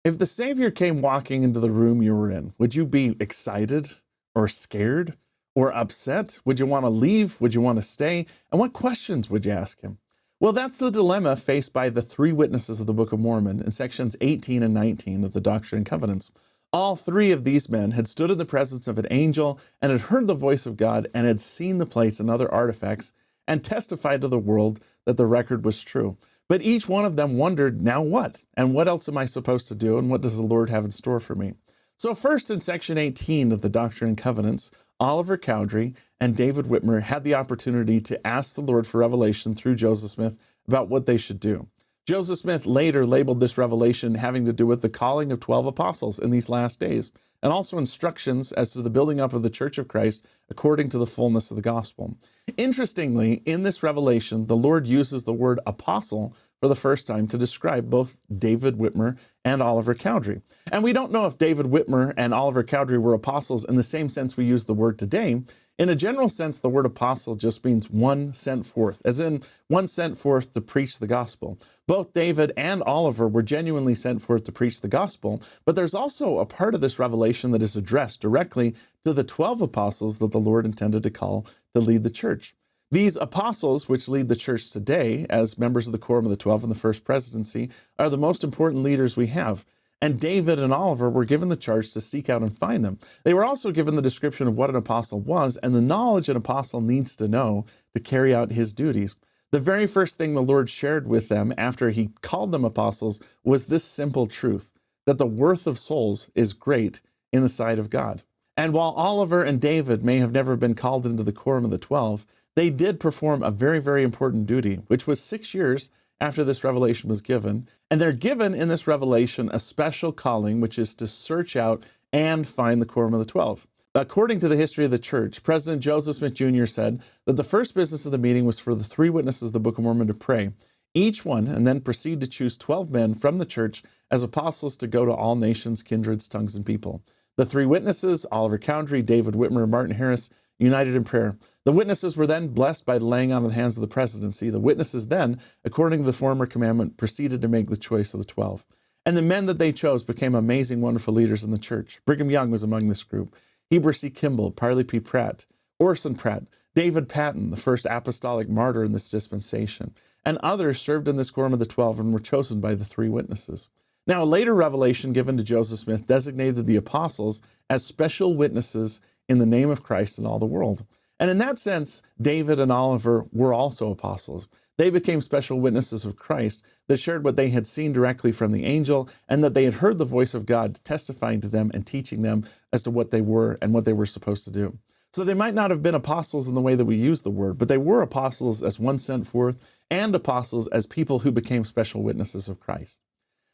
If the Savior came walking into the room you were in, would you be excited or scared or upset? Would you want to leave? Would you want to stay? And what questions would you ask him? Well, that's the dilemma faced by the three witnesses of the Book of Mormon in sections 18 and 19 of the Doctrine and Covenants. All three of these men had stood in the presence of an angel and had heard the voice of God and had seen the plates and other artifacts and testified to the world that the record was true. But each one of them wondered, now what? And what else am I supposed to do? And what does the Lord have in store for me? So first, in section 18 of the Doctrine and Covenants, Oliver Cowdery and David Whitmer had the opportunity to ask the Lord for revelation through Joseph Smith about what they should do. Joseph Smith later labeled this revelation having to do with the calling of 12 apostles in these last days, and also instructions as to the building up of the Church of Christ according to the fullness of the gospel. Interestingly, in this revelation, the Lord uses the word apostle for the first time to describe both David Whitmer and Oliver Cowdery. And we don't know if David Whitmer and Oliver Cowdery were apostles in the same sense we use the word today. In a general sense, the word apostle just means one sent forth, as in one sent forth to preach the gospel. Both David and Oliver were genuinely sent forth to preach the gospel, but there's also a part of this revelation that is addressed directly to the 12 apostles that the Lord intended to call to lead the church. These apostles, which lead the church today as members of the Quorum of the 12 in the First Presidency, are the most important leaders we have. And David and Oliver were given the charge to seek out and find them. They were also given the description of what an apostle was and the knowledge an apostle needs to know to carry out his duties. The very first thing the Lord shared with them after he called them apostles was this simple truth, that the worth of souls is great in the sight of God. And while Oliver and David may have never been called into the Quorum of the 12, they did perform a very, very important duty, which was 6 years after this revelation was given. And they're given in this revelation a special calling, which is to search out and find the Quorum of the 12. According to the history of the church, President Joseph Smith Jr. said that the first business of the meeting was for the three witnesses of the Book of Mormon to pray, each one, and then proceed to choose 12 men from the church as apostles to go to all nations, kindreds, tongues, and people. The three witnesses, Oliver Cowdery, David Whitmer, and Martin Harris, united in prayer. The witnesses were then blessed by the laying on of the hands of the presidency. The witnesses then, according to the former commandment, proceeded to make the choice of the 12. And the men that they chose became amazing, wonderful leaders in the church. Brigham Young was among this group. Heber C. Kimball, Parley P. Pratt, Orson Pratt, David Patton, the first apostolic martyr in this dispensation, and others served in this Quorum of the 12 and were chosen by the three witnesses. Now, a later revelation given to Joseph Smith designated the apostles as special witnesses in the name of Christ in all the world. And in that sense, David and Oliver were also apostles. They became special witnesses of Christ that shared what they had seen directly from the angel and that they had heard the voice of God testifying to them and teaching them as to what they were and what they were supposed to do. So they might not have been apostles in the way that we use the word, but they were apostles as one sent forth and apostles as people who became special witnesses of Christ.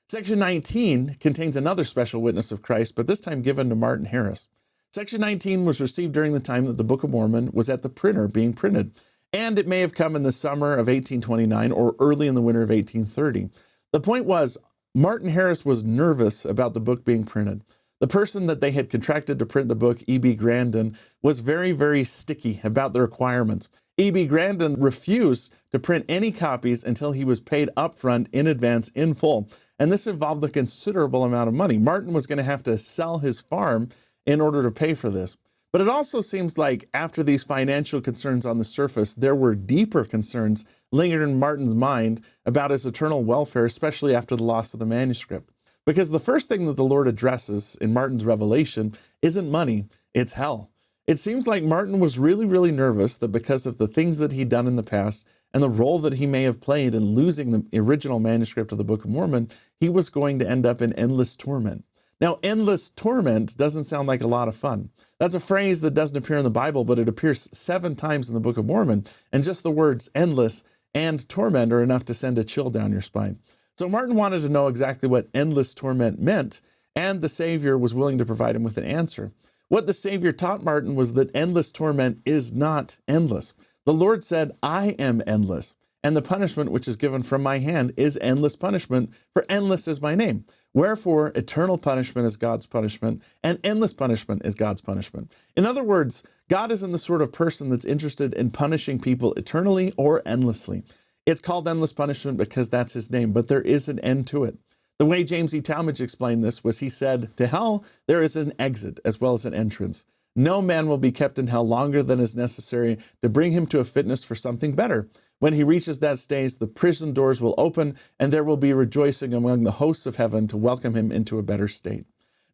Section 19 contains another special witness of Christ, but this time given to Martin Harris. Section 19 was received during the time that the Book of Mormon was at the printer being printed, and it may have come in the summer of 1829 or early in the winter of 1830. The point was, Martin Harris was nervous about the book being printed. The person that they had contracted to print the book, E.B. Grandin, was very, very sticky about the requirements. E.B. Grandin refused to print any copies until he was paid upfront in advance in full, and this involved a considerable amount of money. Martin was going to have to sell his farm in order to pay for this. But it also seems like after these financial concerns on the surface, there were deeper concerns lingered in Martin's mind about his eternal welfare, especially after the loss of the manuscript. Because the first thing that the Lord addresses in Martin's revelation isn't money, it's hell. It seems like Martin was really, really nervous that because of the things that he'd done in the past and the role that he may have played in losing the original manuscript of the Book of Mormon, he was going to end up in endless torment. Now, endless torment doesn't sound like a lot of fun. That's a phrase that doesn't appear in the Bible, but it appears 7 times in the Book of Mormon, and just the words endless and torment are enough to send a chill down your spine. So Martin wanted to know exactly what endless torment meant, and the Savior was willing to provide him with an answer. What the Savior taught Martin was that endless torment is not endless. The Lord said, I am endless, and the punishment which is given from my hand is endless punishment, for endless is my name. Wherefore, eternal punishment is God's punishment, and endless punishment is God's punishment. In other words, God isn't the sort of person that's interested in punishing people eternally or endlessly. It's called endless punishment because that's his name, but there is an end to it. The way James E. Talmage explained this was he said, "To hell, there is an exit as well as an entrance. No man will be kept in hell longer than is necessary to bring him to a fitness for something better. When he reaches that stage, the prison doors will open and there will be rejoicing among the hosts of heaven to welcome him into a better state."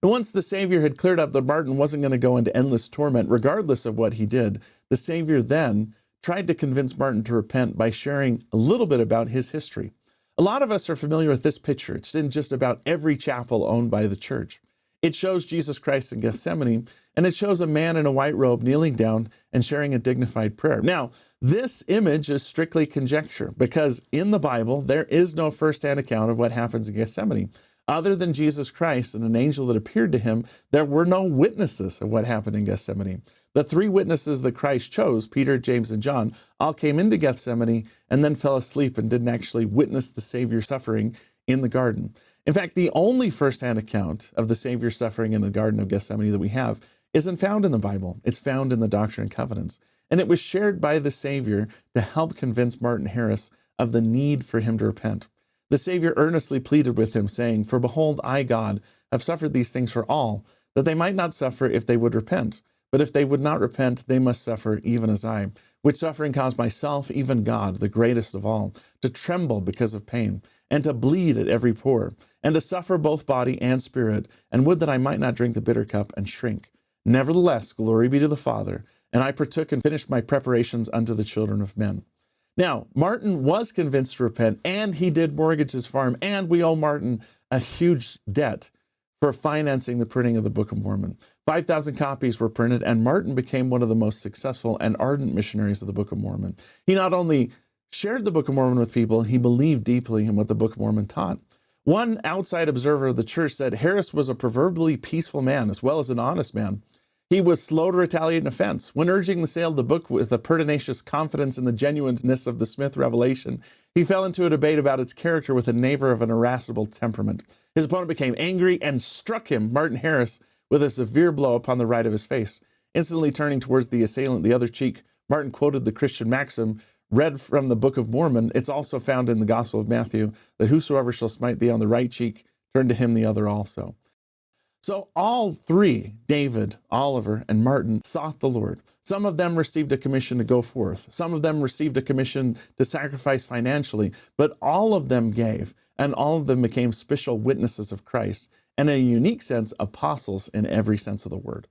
And once the Savior had cleared up that Martin wasn't going to go into endless torment regardless of what he did, the Savior then tried to convince Martin to repent by sharing a little bit about his history. A lot of us are familiar with this picture. It's in just about every chapel owned by the church. It shows Jesus Christ in Gethsemane, and it shows a man in a white robe kneeling down and sharing a dignified prayer. Now, this image is strictly conjecture because in the Bible, there is no firsthand account of what happens in Gethsemane. Other than Jesus Christ and an angel that appeared to him, there were no witnesses of what happened in Gethsemane. The three witnesses that Christ chose, Peter, James, and John, all came into Gethsemane and then fell asleep and didn't actually witness the Savior suffering in the garden. In fact, the only firsthand account of the Savior suffering in the Garden of Gethsemane that we have isn't found in the Bible. It's found in the Doctrine and Covenants. And it was shared by the Savior to help convince Martin Harris of the need for him to repent. The Savior earnestly pleaded with him, saying, "For behold, I, God, have suffered these things for all, that they might not suffer if they would repent. But if they would not repent, they must suffer even as I, which suffering caused myself, even God, the greatest of all, to tremble because of pain, and to bleed at every pore, and to suffer both body and spirit, and would that I might not drink the bitter cup and shrink. Nevertheless, glory be to the Father, and I partook and finished my preparations unto the children of men." Now, Martin was convinced to repent, and he did mortgage his farm, and we owe Martin a huge debt for financing the printing of the Book of Mormon. 5,000 copies were printed, and Martin became one of the most successful and ardent missionaries of the Book of Mormon. He not only shared the Book of Mormon with people, he believed deeply in what the Book of Mormon taught. One outside observer of the church said Harris was a proverbially peaceful man as well as an honest man. He was slow to retaliate an offense. When urging the sale of the book with a pertinacious confidence in the genuineness of the Smith revelation, he fell into a debate about its character with a neighbor of an irascible temperament. His opponent became angry and struck him, Martin Harris, with a severe blow upon the right of his face. Instantly turning towards the assailant the other cheek, Martin quoted the Christian maxim, read from the Book of Mormon. It's also found in the Gospel of Matthew, that whosoever shall smite thee on the right cheek, turn to him the other also. So all three, David, Oliver, and Martin, sought the Lord. Some of them received a commission to go forth. Some of them received a commission to sacrifice financially, but all of them gave, and all of them became special witnesses of Christ, and in a unique sense, apostles in every sense of the word.